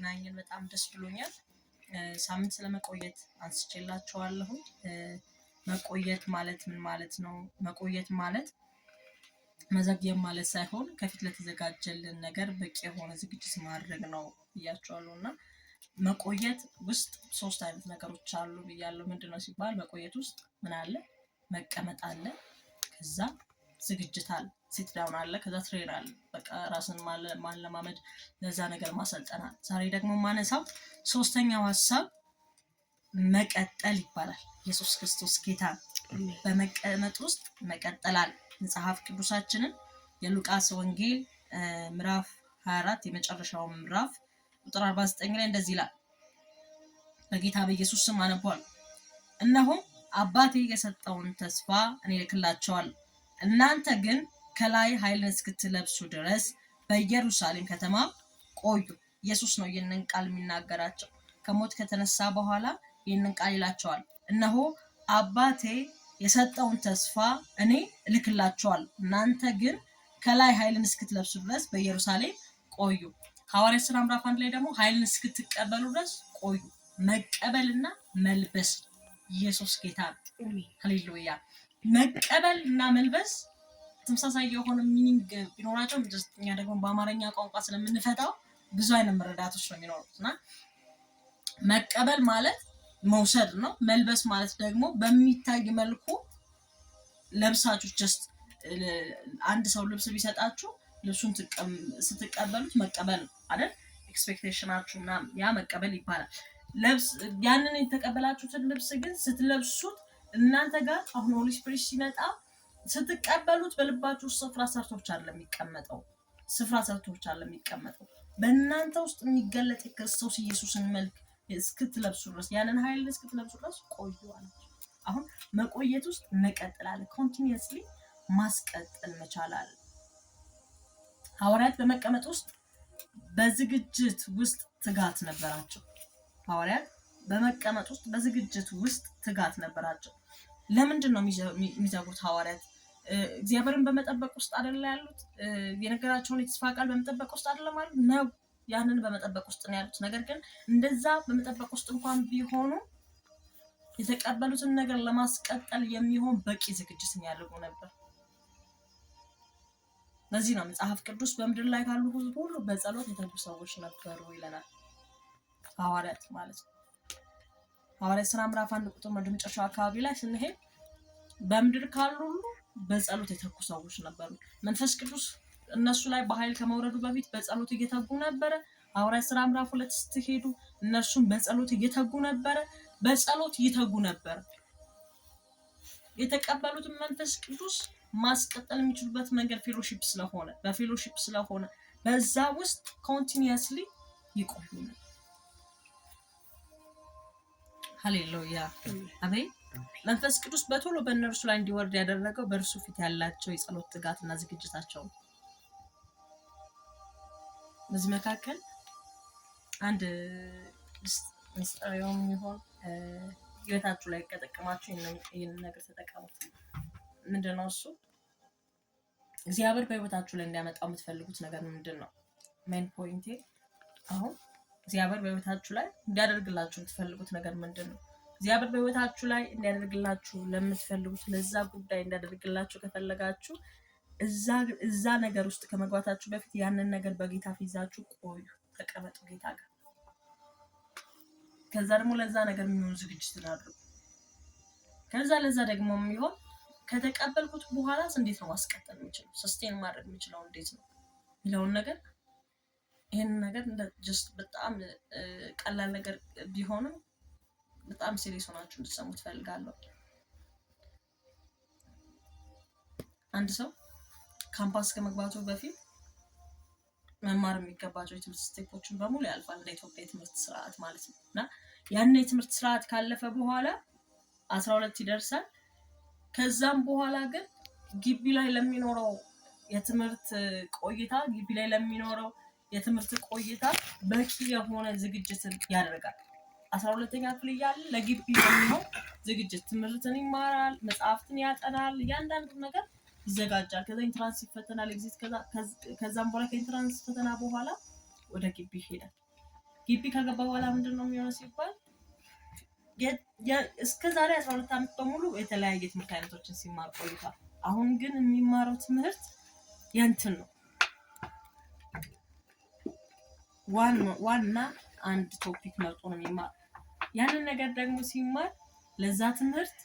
ስለተገናኘን በጣም ደስ ብሎኛል። ሳምንት ስለመቆየት አንስቼላችኋለሁ። መቆየት ማለት ምን ማለት ነው? መቆየት ማለት መዘግየት ማለት ሳይሆን ከፊት ለተዘጋጀልን ነገር በቂ የሆነ ዝግጅት ማድረግ ነው ብያችኋለሁ። እና መቆየት ውስጥ 3 አይነት ነገሮች አሉ ብያለሁ። ምንድነው ሲባል መቆየት ውስጥ ምን አለ? መቀመጥ አለ፣ ከዛ ዝግጅት አለ፣ ሲት ዳውን አለ፣ ከዛ ትሬን አለ። በቃ ራስን ማለማመድ ለዛ ነገር ማሰልጠን አለ። ዛሬ ደግሞ ማነሳው 3ኛው ሐሳብ መቀጠል ይባላል። ኢየሱስ ክርስቶስ ጌታ በመቀመጥ ውስጥ መቀጠል አለ። መጽሐፍ ቅዱሳችንን የሉቃስ ወንጌል ምዕራፍ 24 የመጨረሻው ምዕራፍ ቁጥር 49 ላይ እንደዚህ ይላል። በጌታ በኢየሱስ ስም አነባለሁ። እነሆ አባቴ የሰጠውን ተስፋ እኔ እልክላቸዋለሁ፣ እናንተ ግን ከላይ ኃይልን እስክትለብሱ ድረስ በኢየሩሳሌም ከተማ ቆዩ። ኢየሱስ ነው ይህንን ቃል የሚናገራቸው። ከሞት ከተነሳ በኋላ ይህንን ቃል ይላቸዋል። እነሆ አባቴ የሰጠውን ተስፋ እኔ እልክላቸዋለሁ፣ እናንተ ግን ከላይ ኃይልን እስክትለብሱ ድረስ በኢየሩሳሌም ቆዩ። ሐዋርያት ሥራ ምዕራፍ 1 ላይ ደግሞ ኃይልን እስክትቀበሉ ድረስ ቆዩ። መቀበልና መልበስ። ኢየሱስ ጌታ ነው። ሃሌሉያ። መቀበልና መልበስ ተመሳሳይ የሆነ ሚኒንግ ቢኖራቸው እኛ ደግሞ በአማርኛ ቋንቋ ስለምንፈታው ብዙ አይነት መረዳቶች ነው የሚኖሩት። እና መቀበል ማለት መውሰድ ነው። መልበስ ማለት ደግሞ በሚታይ መልኩ ለብሳችሁ ጀስት አንድ ሰው ልብስ ቢሰጣችሁ ልብሱን ስትቀበሉት መቀበል አይደል? ኤክስፔክቴሽናችሁ እና ያ መቀበል ይባላል። ያንን የተቀበላችሁትን ልብስ ግን ስትለብሱት እናንተ ጋር አሁን ሆሊ ስፒሪት ሲመጣ ስትቀበሉት በልባችሁ ስፍራ ሰርቶ ብቻ አይደለም የሚቀመጠው። ስፍራ ሰርቶ ብቻ አይደለም የሚቀመጠው። በእናንተ ውስጥ የሚገለጥ የክርስቶስ ኢየሱስን መልክ እስክትለብሱ ድረስ ያንን ኃይል እስክትለብሱ ድረስ ቆዩ አለ። አሁን መቆየት ውስጥ መቀጠል፣ ኮንቲኒየስሊ ማስቀጠል መቻል አለ። ሐዋርያት በመቀመጥ ውስጥ በዝግጅት ውስጥ ትጋት ነበራቸው። ሐዋርያት በመቀመጥ ውስጥ በዝግጅት ውስጥ ትጋት ነበራቸው። ለምንድን ነው የሚዘጉት? ሐዋርያት እግዚአብሔርን በመጠበቅ ውስጥ አይደለ ያሉት? የነገራቸውን የተስፋ ቃል በመጠበቅ ውስጥ አይደለም ማለት ነው። ያንን በመጠበቅ ውስጥ ነው ያሉት። ነገር ግን እንደዛ በመጠበቅ ውስጥ እንኳን ቢሆኑ የተቀበሉትን ነገር ለማስቀጠል የሚሆን በቂ ዝግጅት ያደርጉ ነበር። ለዚህ ነው መጽሐፍ ቅዱስ በምድር ላይ ካሉ ሕዝብ ሁሉ በጸሎት የተጉ ሰዎች ነበሩ ይለናል። ሐዋርያት ማለት ነው። ሐዋርያት ሥራ ምዕራፍ 1 ቁጥር መጨረሻው አካባቢ ላይ ስንሄድ በምድር ካሉ ሁሉ በጸሎት የተጉ ሰዎች ነበሩ። መንፈስ ቅዱስ እነሱ ላይ በኃይል ከመውረዱ በፊት በጸሎት እየተጉ ነበረ። ሐዋርያት ሥራ ምዕራፍ 2 ስትሄዱ እነሱም በጸሎት እየተጉ ነበረ። በጸሎት ይተጉ ነበር። የተቀበሉትን መንፈስ ቅዱስ ማስቀጠል የሚችሉበት መንገድ ፌሎሺፕ ስለሆነ በፌሎሺፕ ስለሆነ በዛ ውስጥ ኮንቲኒየስሊ ይቆዩ ነበር። ሃሌሉያ አሜን። መንፈስ ቅዱስ በቶሎ በእነርሱ ላይ እንዲወርድ ያደረገው በእርሱ ፊት ያላቸው የጸሎት ትጋትና ዝግጅታቸው። በዚህ መካከል አንድ ምስጢራዊም ይሆን ህይወታችሁ ላይ ከጠቀማችሁ ይህንን ነገር ተጠቀሙት። ምንድነው እሱ? እግዚአብሔር በህይወታችሁ ላይ እንዲያመጣው የምትፈልጉት ነገር ምንድን ነው? ሜን ፖይንቴ አሁን እግዚአብሔር በህይወታችሁ ላይ እንዲያደርግላችሁ የምትፈልጉት ነገር ምንድን ነው? እግዚአብሔር በህይወታችሁ ላይ እንዲያደርግላችሁ ለምትፈልጉት ለዛ ጉዳይ እንዲያደርግላችሁ ከፈለጋችሁ እዛ ነገር ውስጥ ከመግባታችሁ በፊት ያንን ነገር በጌታ ፊት ይዛችሁ ቆዩ፣ ተቀመጡ ጌታ ጋር። ከዛ ደግሞ ለዛ ነገር የሚሆን ዝግጅት አድርጉ። ከዛ ለዛ ደግሞ የሚሆን ከተቀበልኩት በኋላ እንዴት ነው ማስቀጠል የምችለው፣ ሰስቴን ማድረግ የምችለው እንዴት ነው የሚለውን ነገር ይሄን ነገር ጀስት በጣም ቀላል ነገር ቢሆንም በጣም ሲሪየስ ሆናችሁ እንድትሰሙት ፈልጋለሁ። አንድ ሰው ካምፓስ ከመግባቱ በፊት መማር የሚገባቸው የትምህርት ስቴፖችን በሙሉ ያልፋል፣ እንደ ኢትዮጵያ የትምህርት ስርዓት ማለት ነው። እና ያን የትምህርት ስርዓት ካለፈ በኋላ 12 ይደርሳል። ከዛም በኋላ ግን ግቢ ላይ ለሚኖረው የትምህርት ቆይታ በቂ የሆነ ዝግጅትን ያደርጋል። 12ኛ ክፍል እያለ ለግቢ የሚሆን ዝግጅት ትምህርትን ይማራል፣ መጽሐፍትን ያጠናል፣ እያንዳንዱ ነገር ይዘጋጃል። ከዛ ኢንትራንስ ይፈተናል፣ ኤግዚት። ከዛም በኋላ ከኢንትራንስ ፈተና በኋላ ወደ ግቢ ይሄዳል። ግቢ ከገባ በኋላ ምንድነው የሚሆነው ሲባል እስከ ዛሬ 12 ዓመት በሙሉ የተለያየ ትምህርት አይነቶችን ሲማር ቆይቷል። አሁን ግን የሚማረው ትምህርት የእንትን ነው ዋና አንድ ቶፒክ መርጦ ነው የሚማር። ያንን ነገር ደግሞ ሲማር ለዛ ትምህርት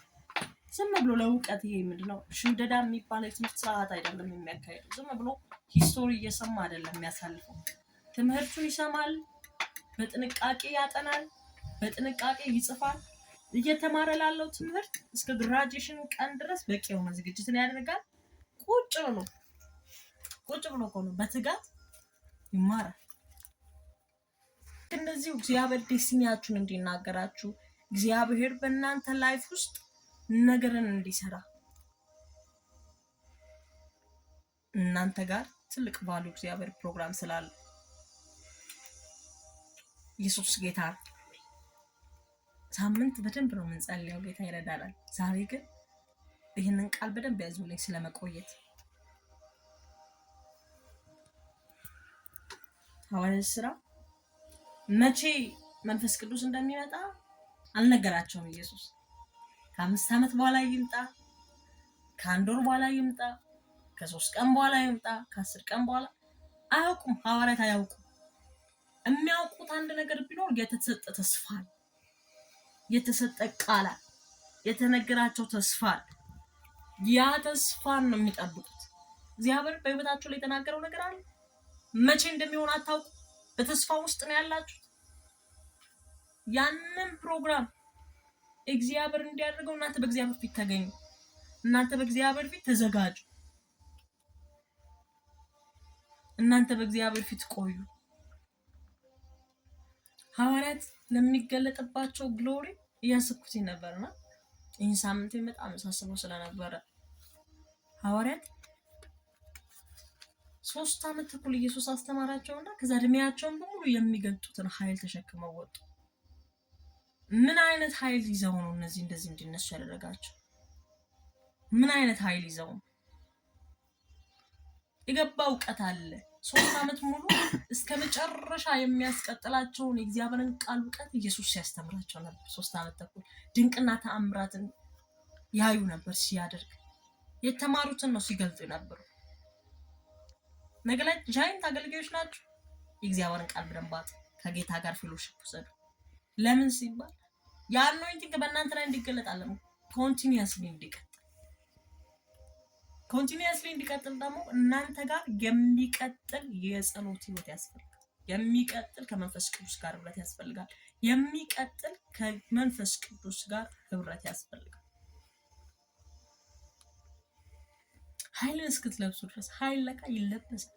ዝም ብሎ ለውቀት ይሄ ምንድነው ሽምደዳ የሚባለው የትምህርት ስርዓት አይደለም የሚያካሂደው። ዝም ብሎ ሂስቶሪ እየሰማ አይደለም የሚያሳልፈው። ትምህርቱን ይሰማል፣ በጥንቃቄ ያጠናል፣ በጥንቃቄ ይጽፋል። እየተማረ ላለው ትምህርት እስከ ግራጁዌሽን ቀን ድረስ በቂ የሆነ ዝግጅትን ያደርጋል። ቁጭ ብሎ ነው በትጋት ይማራል። እንደዚሁ እግዚአብሔር ዴስቲኒያችሁን እንዲናገራችሁ እግዚአብሔር በእናንተ ላይፍ ውስጥ ነገርን እንዲሰራ እናንተ ጋር ትልቅ ቫሉ እግዚአብሔር ፕሮግራም ስላለ ኢየሱስ ጌታ። ሳምንት በደንብ ነው የምንጸልየው፣ ጌታ ይረዳናል። ዛሬ ግን ይህንን ቃል በደንብ ያዙልኝ ስለመቆየት። ሐዋርያት ሥራ መቼ መንፈስ ቅዱስ እንደሚመጣ አልነገራቸውም ኢየሱስ። ከ5 ዓመት በኋላ ይምጣ፣ ከ1 ወር በኋላ ይምጣ፣ ከ3 ቀን በኋላ ይምጣ፣ ከ10 ቀን በኋላ አያውቁም። ሐዋርያት አያውቁም። የሚያውቁት አንድ ነገር ቢኖር የተሰጠ ተስፋ፣ የተሰጠ ቃል፣ የተነገራቸው ተስፋ፣ ያ ተስፋን ነው የሚጠብቁት። እግዚአብሔር በሕይወታቸው ላይ የተናገረው ነገር አለ። መቼ እንደሚሆን አታውቁ። በተስፋ ውስጥ ነው ያላችሁት። ያንን ፕሮግራም እግዚአብሔር እንዲያደርገው እናንተ በእግዚአብሔር ፊት ተገኙ። እናንተ በእግዚአብሔር ፊት ተዘጋጁ። እናንተ በእግዚአብሔር ፊት ቆዩ። ሐዋርያት ለሚገለጥባቸው ግሎሪ እያሰብኩት ነበርና ይህን ሳምንት በጣም ሳስበው ስለነበረ ሐዋርያት 3 ዓመት ተኩል ኢየሱስ አስተማራቸውና ከዛ እድሜያቸውን በሙሉ የሚገልጡትን ኃይል ተሸክመው ወጡ። ምን አይነት ኃይል ይዘው ነው እንደዚህ እንዲነሱ ያደረጋቸው? ምን አይነት ኃይል ይዘው? የገባ እውቀት አለ። 3 ዓመት ሙሉ እስከ መጨረሻ የሚያስቀጥላቸውን የእግዚአብሔርን ቃል እውቀት ኢየሱስ ሲያስተምራቸው ነበር። 3 ዓመት ተኩል ድንቅና ተአምራትን ያዩ ነበር ሲያደርግ። የተማሩትን ነው ሲገልጡ ነበር። ነገ ላይ ጃይንት አገልጋዮች ናቸው። የእግዚአብሔርን ቃል በደንባት ከጌታ ጋር ፌሎሺፕ ወሰዱ። ለምን ሲባል የአኖይንቲንግ በእናንተ ላይ እንዲገለጣለም ኮንቲኒየስሊ እንዲቀጥል ደግሞ እናንተ ጋር የሚቀጥል የጸሎት ህይወት ያስፈልጋል። የሚቀጥል ከመንፈስ ቅዱስ ጋር ህብረት ያስፈልጋል። የሚቀጥል ከመንፈስ ቅዱስ ጋር ህብረት ያስፈልጋል። ኃይልን እስክትለብሱ ድረስ ኃይል ለካ ይለበሳል።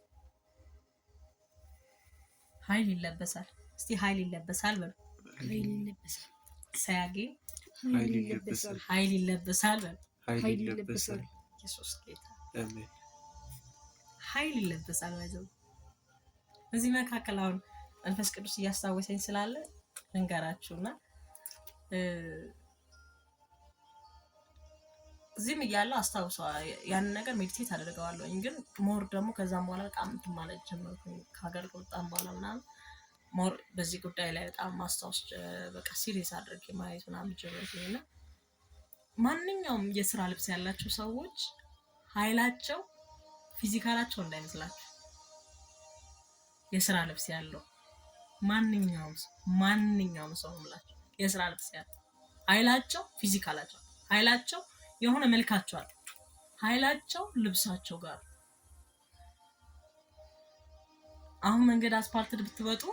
ኃይል ይለበሳል። እስቲ ኃይል ይለበሳል በሉ። ኃይል ይለበሳል። ሳያጌ ኃይል ይለበሳል። ኃይል ይለበሳል በሉ። ኃይል ይለበሳል። ኢየሱስ ጌታ። አሜን። ኃይል ይለበሳል ባይዘው። በዚህ መካከል አሁን መንፈስ ቅዱስ እያስታወሰኝ ስላለ እንገራችሁና እዚህም እያለሁ አስታውሰዋል። ያንን ነገር ሜዲቴት አደርገዋለሁኝ። ግን ሞር ደግሞ ከዛም በኋላ በጣም እንትን ማለት ጀመርኩኝ። ከሀገር ከወጣም በኋላ ምናምን ሞር በዚህ ጉዳይ ላይ በጣም ማስታወስ በቃ ሲሪየስ አድርጌ ማየት ምናምን ጀመርኩኝ። እና ማንኛውም የስራ ልብስ ያላቸው ሰዎች ኃይላቸው ፊዚካላቸው እንዳይመስላችሁ። የስራ ልብስ ያለው ማንኛውም ሰው ምላቸው የስራ ልብስ ያለው ኃይላቸው ፊዚካላቸው ኃይላቸው የሆነ መልካቸው አለ። ኃይላቸው ልብሳቸው ጋር። አሁን መንገድ አስፓልት ብትወጡ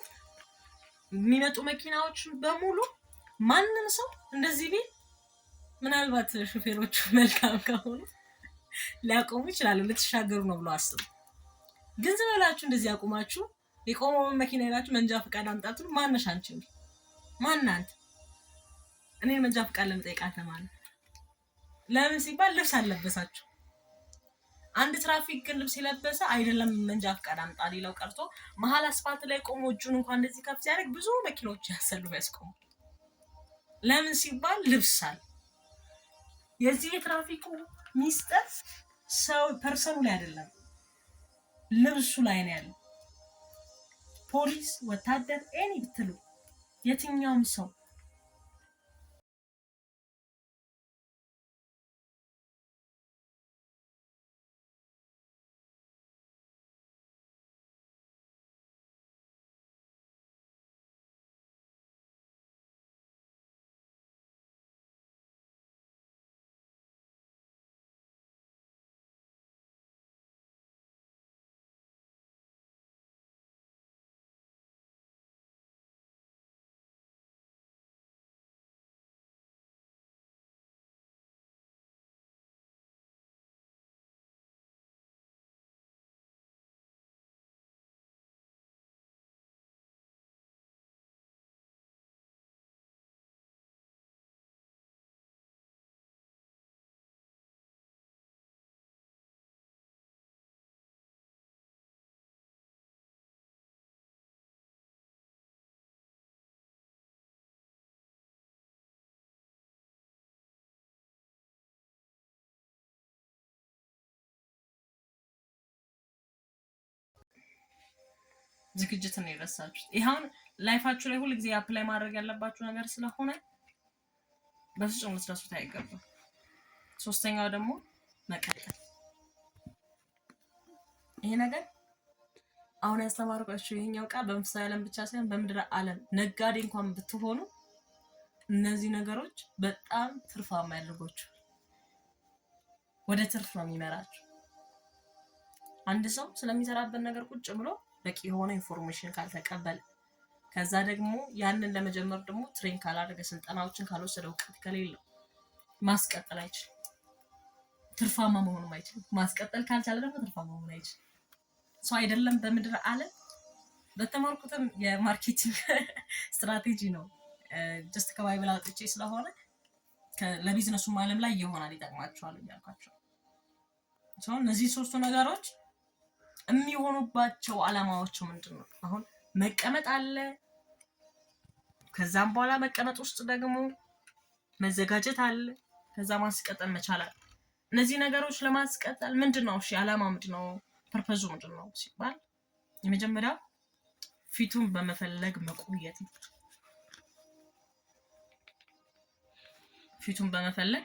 የሚመጡ መኪናዎች በሙሉ ማንም ሰው እንደዚህ ቢል ምናልባት ሹፌሮቹ መልካም ከሆኑ ሊያቆሙ ይችላሉ። ልትሻገሩ ነው ብሎ አስቡ። ግን ዝም ብላችሁ እንደዚህ ያቆማችሁ የቆመውን መኪና ይላችሁ መንጃ ፈቃድ አምጣቱ። ማነሽ አንቺ? ማናንት? እኔ መንጃ ፈቃድ ለምጠይቃት ማለት ለምን ሲባል ልብስ አለበሳችሁ። አንድ ትራፊክ ግን ልብስ የለበሰ አይደለም መንጃ ፈቃድ አምጣ ሊለው ቀርቶ መሀል አስፋልት ላይ ቆሞ እጁን እንኳን እንደዚህ ከፍ ሲያደርግ ብዙ መኪኖች ያሰልፉ ያስቆሙ። ለምን ሲባል ልብስ አለ። የዚህ የትራፊኩ ሚስጥር ሰው ፐርሰኑ ላይ አይደለም ልብሱ ላይ ነው ያለው። ፖሊስ፣ ወታደር፣ ኤኒ ብትሉ የትኛውም ሰው ዝግጅትን የረሳችሁት ይሄን ላይፋችሁ ላይ ሁሉ ጊዜ አፕላይ ማድረግ ያለባችሁ ነገር ስለሆነ በፍጹም ልትረሱት አይገባም። ሶስተኛው ደግሞ መቀጠል። ይሄ ነገር አሁን ያስተማርኳችሁ ይሄኛው ቃል በመንፈሳዊ ዓለም ብቻ ሳይሆን በምድር ዓለም ነጋዴ እንኳን ብትሆኑ እነዚህ ነገሮች በጣም ትርፋማ ያደርጓችሁ፣ ወደ ትርፍ ነው የሚመራችሁ። አንድ ሰው ስለሚሰራበት ነገር ቁጭ ብሎ በቂ የሆነ ኢንፎርሜሽን ካልተቀበለ ከዛ ደግሞ ያንን ለመጀመር ደግሞ ትሬን ካላደረገ ስልጠናዎችን ካልወሰደ እውቀት ከሌለው ማስቀጠል አይችልም። ትርፋማ መሆንም አይችልም። ማስቀጠል ካልቻለ ደግሞ ትርፋማ መሆን አይችልም። ሰው አይደለም በምድር ዓለም በተማርኩትም የማርኬቲንግ ስትራቴጂ ነው ጀስት ከባይብል አውጥቼ ስለሆነ ለቢዝነሱም ዓለም ላይ ይሆናል ይጠቅማቸዋል እያልኳቸው። እነዚህ ሶስቱ ነገሮች የሚሆኑባቸው ዓላማዎች ምንድነው? አሁን መቀመጥ አለ። ከዛም በኋላ መቀመጥ ውስጥ ደግሞ መዘጋጀት አለ። ከዛ ማስቀጠል መቻል አለ። እነዚህ ነገሮች ለማስቀጠል ምንድነው እሺ ዓላማ ምንድነው? ፐርፐዙ ምንድነው ሲባል የመጀመሪያው ፊቱን በመፈለግ መቆየት ነው። ፊቱን በመፈለግ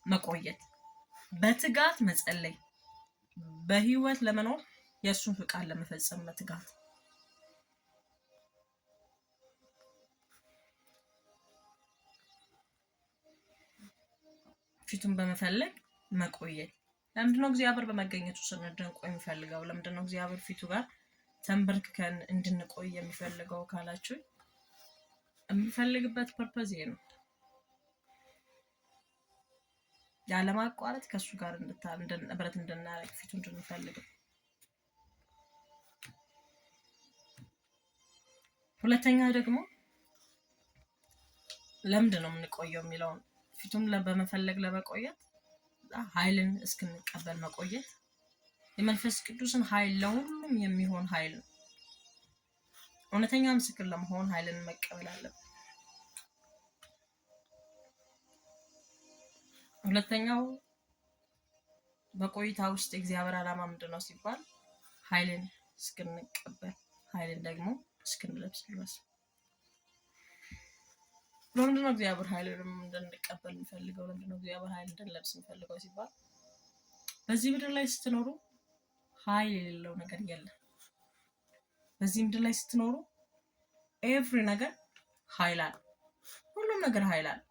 መቆየት፣ በትጋት መጸለይ፣ በህይወት ለመኖር የእሱን ፍቃድ ለመፈጸም መትጋት። ፊቱን በመፈለግ መቆየት። ለምንድነው እግዚአብሔር በመገኘቱ ስንደንቆ የሚፈልገው? ለምንድነው እግዚአብሔር ፊቱ ጋር ተንበርክከን እንድንቆይ የሚፈልገው ካላችሁ የሚፈልግበት ፐርፐዝ ይሄ ነው። ያለማቋረጥ ከሱ ጋር ህብረት እንድናደርግ ፊቱ እንድንፈልግ። ሁለተኛ ደግሞ ለምንድን ነው የምንቆየው የሚለውን ፊቱን በመፈለግ ለመቆየት ኃይልን እስክንቀበል መቆየት። የመንፈስ ቅዱስን ኃይል ለሁሉም የሚሆን ኃይል ነው። እውነተኛ ምስክር ለመሆን ኃይልን መቀበል አለብን። ሁለተኛው በቆይታ ውስጥ የእግዚአብሔር ዓላማ ምንድነው ሲባል ኃይልን እስክንቀበል፣ ኃይልን ደግሞ እስክንለብስ ድረስ። ለምንድነው እግዚአብሔር ኃይልን እንድንቀበል የሚፈልገው? ለምንድነው እግዚአብሔር ኃይል እንድንለብስ የሚፈልገው ሲባል በዚህ ምድር ላይ ስትኖሩ ኃይል የሌለው ነገር የለም። በዚህ ምድር ላይ ስትኖሩ ኤቭሪ ነገር ኃይል አለ። ሁሉም ነገር ኃይል አለ።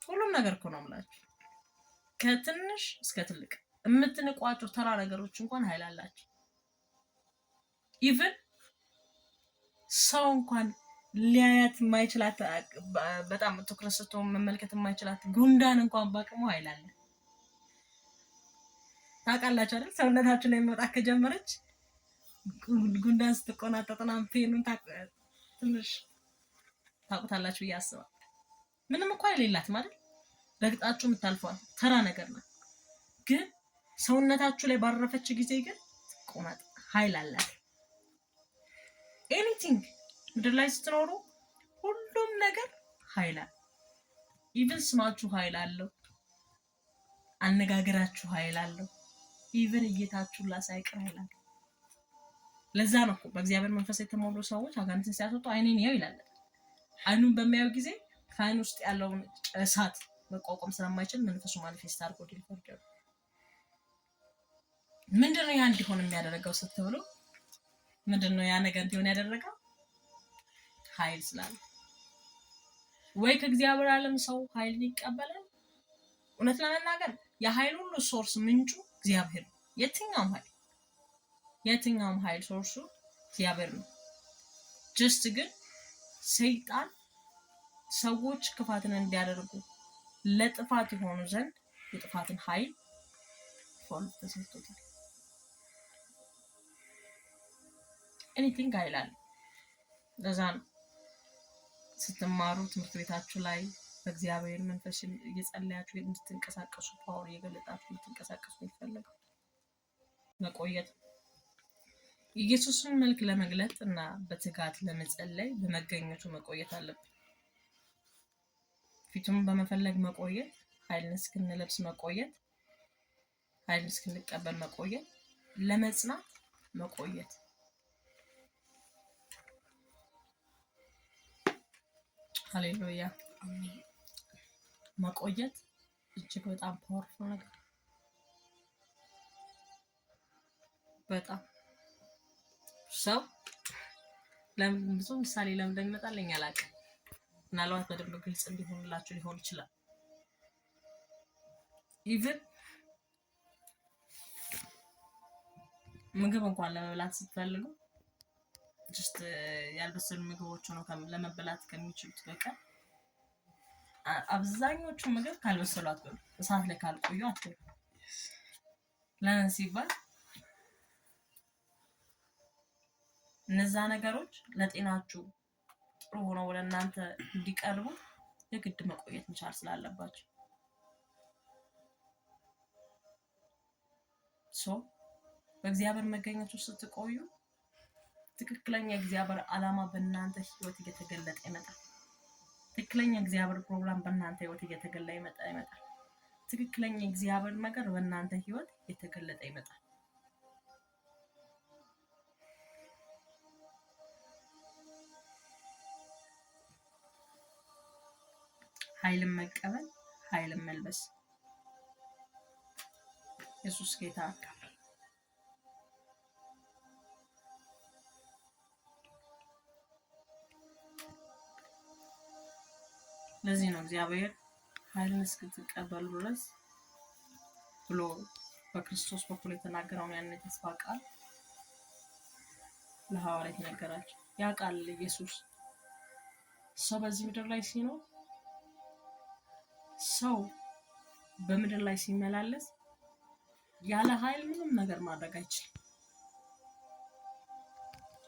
ሁሉም ነገር እኮ ነው የምላችሁ፣ ከትንሽ እስከ ትልቅ የምትንቋቸው ተራ ነገሮች እንኳን ኃይል አላቸው። ኢቭን ሰው እንኳን ሊያያት የማይችላት በጣም ትኩረት ሰጥቶ መመልከት የማይችላት ጉንዳን እንኳን በአቅሙ ኃይል አለ። ታውቃላችሁ አይደል? ሰውነታችሁ ላይ መውጣት ከጀመረች ጉንዳን ስትቆናጠጥና ፔኑን ትንሽ ታውቁታላችሁ ብዬ አስባለሁ። ምንም እኮ የሌላት ማለት ረግጣችሁ የምታልፏት ተራ ነገር ነው። ግን ሰውነታችሁ ላይ ባረፈች ጊዜ ግን ቆማጥ ኃይል አላት። ኤኒቲንግ ምድር ላይ ስትኖሩ ሁሉም ነገር ኃይል አለ። ኢቭን ስማችሁ ኃይል አለው። አነጋገራችሁ ኃይል አለው። ኢቭን እይታችሁ ላሳይቀር ኃይል አለው። ለዛ ነው እኮ በእግዚአብሔር መንፈስ የተሞሉ ሰዎች አጋንንትን ሲያስወጡ አይኔን ያው ይላል። አይኑን በሚያዩ ጊዜ ከአይን ውስጥ ያለውን እሳት መቋቋም ስለማይችል መንፈሱ ማኒፌስት አድርጎ ዲልፈርድ ምንድነው ያ እንዲሆን የሚያደርገው ስትብሎ ምንድነው ያ ነገር እንዲሆን ያደረገው? ኃይል ስላለ ወይ ከእግዚአብሔር ዓለም ሰው ኃይል ይቀበላል። እውነት ለመናገር የኃይል ሁሉ ሶርስ ምንጩ እግዚአብሔር ነው። የትኛውም ኃይል ሶርሱ እግዚአብሔር ነው። ጀስት ግን ሰይጣን ሰዎች ክፋትን እንዲያደርጉ ለጥፋት የሆኑ ዘንድ የጥፋትን ኃይል ፎልት ተሰጥቶታል። ኤኒቲንግ አይላል። ለዛ ነው ስትማሩ ትምህርት ቤታችሁ ላይ በእግዚአብሔር መንፈስ እየጸለያችሁ እንድትንቀሳቀሱ ፓወር እየገለጣችሁ እንድትንቀሳቀሱ የሚፈልገው መቆየት ኢየሱስን መልክ ለመግለጥ እና በትጋት ለመጸለይ በመገኘቱ መቆየት አለብን። ፊቱን በመፈለግ መቆየት፣ ኃይልን እስክንለብስ መቆየት፣ ኃይልን እስክንቀበል መቆየት፣ ለመጽናት መቆየት። ሃሌሉያ አሜን። መቆየት እጅግ በጣም ፓወርፉል ነገር በጣም ሰው ብዙ ምሳሌ ለምን እንደሚመጣልኝ አላውቅም። ምናልባት በደንብ ግልጽ እንዲሆንላችሁ ሊሆን ይችላል። ኢቭን ምግብ እንኳን ለመብላት ስትፈልጉ ጀስት ያልበሰሉ ምግቦች ነው ለመበላት ከሚችሉት በቀር አብዛኞቹ ምግብ ካልበሰሉ አትበሉ፣ እሳት ላይ ካልቆዩ አትበሉ። ለምን ሲባል እነዛ ነገሮች ለጤናችሁ ጥሩ ሆነው ወደ እናንተ እንዲቀርቡ የግድ መቆየት መቻል ስላለባቸው በእግዚአብሔር መገኘት ውስጥ ስትቆዩ ትክክለኛ የእግዚአብሔር ዓላማ በእናንተ ህይወት እየተገለጠ ይመጣል። ትክክለኛ የእግዚአብሔር ፕሮግራም በእናንተ ህይወት እየተገለጠ ይመጣል። ትክክለኛ የእግዚአብሔር ነገር በእናንተ ህይወት እየተገለጠ ይመጣል። ኃይልን መቀበል፣ ኃይልን መልበስ። ኢየሱስ ጌታ አካል ለዚህ ነው እግዚአብሔር ኃይልን እስክትቀበሉ ድረስ ብሎ በክርስቶስ በኩል የተናገረውን ያን የተስፋ ቃል ለሐዋርያት የነገራቸው። ያ ቃል ኢየሱስ ሰው በዚህ ምድር ላይ ሲኖር ሰው በምድር ላይ ሲመላለስ ያለ ኃይል ምንም ነገር ማድረግ አይችልም።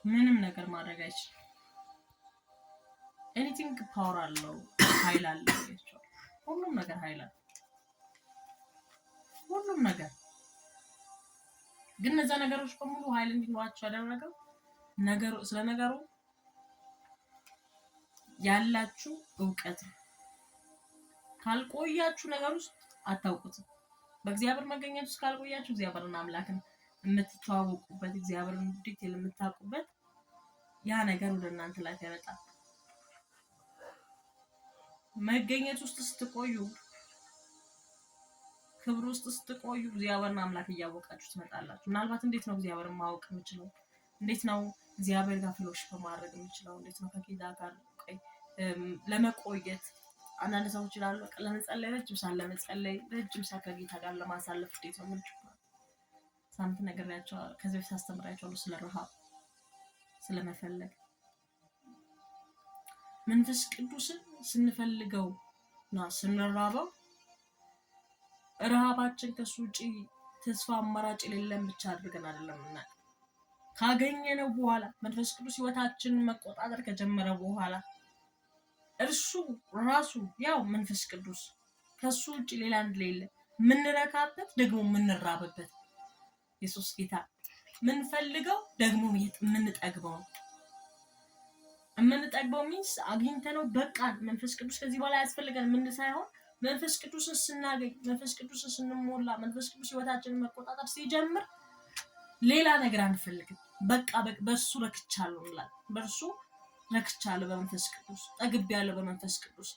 ምንም ነገር ማድረግ አይችልም። ኤኒቲንግ ፓወር አለው፣ ኃይል አለው። ሁሉም ነገር ኃይል አለው። ሁሉም ነገር ግን እነዛ ነገሮች በሙሉ ኃይል እንዲኖራቸው ያደረገው ስለ ነገሩ ያላችሁ እውቀት ነው። ካልቆያችሁ ነገር ውስጥ አታውቁትም። በእግዚአብሔር መገኘት ውስጥ ካልቆያችሁ እግዚአብሔርን አምላክን የምትተዋወቁበት እግዚአብሔርን ዲቴል የምታውቁበት ያ ነገር ወደ እናንተ ላይ ያመጣል። መገኘት ውስጥ ስትቆዩ፣ ክብር ውስጥ ስትቆዩ እግዚአብሔርን አምላክ እያወቃችሁ ትመጣላችሁ። ምናልባት እንዴት ነው እግዚአብሔርን ማወቅ የምችለው? እንዴት ነው እግዚአብሔር ጋር ፌሎሺፕ ማድረግ የምችለው? እንዴት ነው ከጌታ ጋር ለመቆየት? አንዳንድ ሰዎች ይላሉ ለመጸለይ ረጅም ሰዓት ለመጸለይ ረጅም ሰዓት ከጌታ ጋር ለማሳለፍ እንዴት ነው ምንጭ? ሳምንት ነግሬያቸው ከዚህ በፊት አስተምራቸዋለሁ ስለ ረሃብ፣ ስለመፈለግ። መንፈስ ቅዱስን ስንፈልገው እና ስንራበው ረሃባችን ከሱ ውጪ ተስፋ አማራጭ የሌለን ብቻ አድርገን አይደለም እና ካገኘነው በኋላ መንፈስ ቅዱስ ህይወታችንን መቆጣጠር ከጀመረ በኋላ እርሱ ራሱ ያው መንፈስ ቅዱስ ከሱ ውጪ ሌላ እንደሌለ ምንረካበት ደግሞ ምንራብበት ኢየሱስ ጌታ ምንፈልገው ደግሞ ምንጠግበው ሚንስ አግኝተነው በቃን መንፈስ ቅዱስ ከዚህ በኋላ ያስፈልገን ምን ሳይሆን መንፈስ ቅዱስን ስናገኝ መንፈስ ቅዱስን ስንሞላ መንፈስ ቅዱስ ህይወታችንን መቆጣጠር ሲጀምር ሌላ ነገር አንፈልግም። በቃ በእርሱ ረክቻለሁ እንላለን። በእርሱ ረክቻለሁ በመንፈስ ቅዱስ፣ ጠግቤያለሁ በመንፈስ ቅዱስ፣